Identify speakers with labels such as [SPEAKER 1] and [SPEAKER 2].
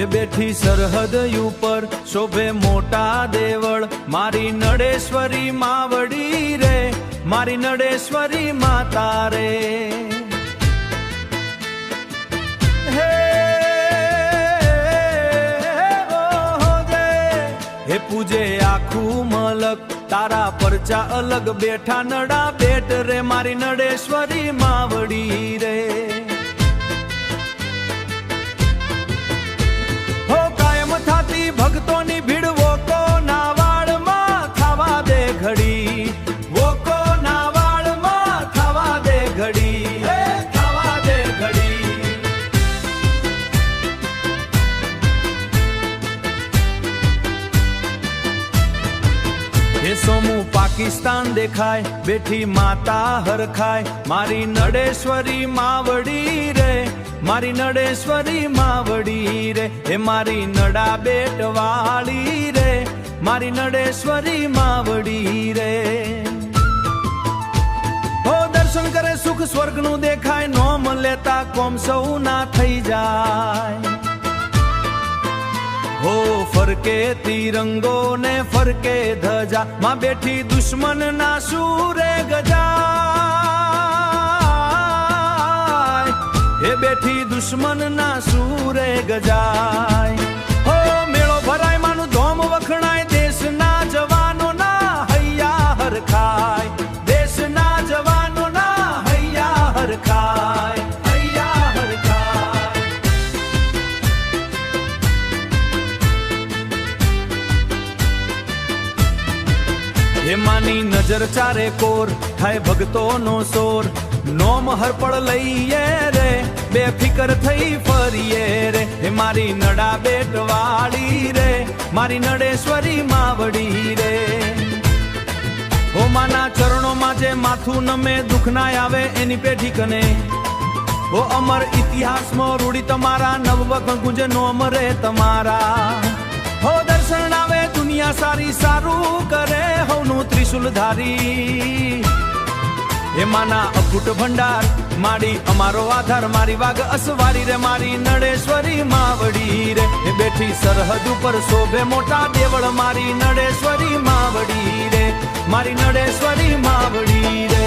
[SPEAKER 1] એ બેઠી સરહદ ઉપર શોભે મોટા દેવળ, મારી નડેશ્વરી માવડી રે, મારી નડેશ્વરી માતા રે. હે ઓહો દે હે પૂજે આખું મલક, તારા પરચા અલગ બેઠા નડા બેટ રે, મારી નડેશ્વરી માવડી રે. ભક્તોની ભીડ વોકો ના વાળમાં થવા દે ઘડી, વોકો ના વાળમાં થવા દે ઘડી, થવા દે ઘડી. એ સોમું પાકિસ્તાન દેખાય, બેઠી માતા હરખાય, મારી નડેશ્વરી માવડી રે, મારી નડેશ્વરી માવડી રે. હે મારી નડા બેટ વાળી રે, મારી નડેશ્વરી માવડી રે. હો દર્શન કરે સુખ સ્વર્ગનું દેખાય, નોમ લેતા કોમ સૌ ના થઈ જાય. હો ફરકે તિરંગો ને ફરકે ધજા, માં બેઠી દુશ્મન ના સૂરે ગજાય, એ બેઠી દુશ્મન ના સૂરે ગજાય. હો મેળો ભરાય માનું ધોમ વખણાય, દેશના જવાનો ના હૈયા હરખાય, દેશના જવાનો ના હૈયા હરખાય, હૈયા હરખાય. એમાંની નજર ચારે કોર, થાય ભક્તોનો સોર, નોમ હરપળ લઈએ રે, બેફિકર થઈ ફરીએ રે. હે મારી નડા બેટ વાળી રે, મારી નડેશ્વરી માવડી રે. હો માના ચરણોમાં જે માથું નમે, દુઃખ ના આવે એની પેઢી કને. હો અમર ઇતિહાસમાં રૂડી તમારા, નવવખણ ગુંજે નોમ રે તમારા. હો દર્શન આવે દુનિયા સારી, સારું કરે હવનું ત્રિશુલ ધારી. એમાંના અખૂટ ભંડાર માડી અમારો આધાર, મારી વાગ અસવારી રે, મારી નડેશ્વરી માવડી રે. એ બેઠી સરહદ ઉપર શોભે મોટા દેવળ, મારી નડેશ્વરી માવડી રે, મારી નડેશ્વરી માવડી રે.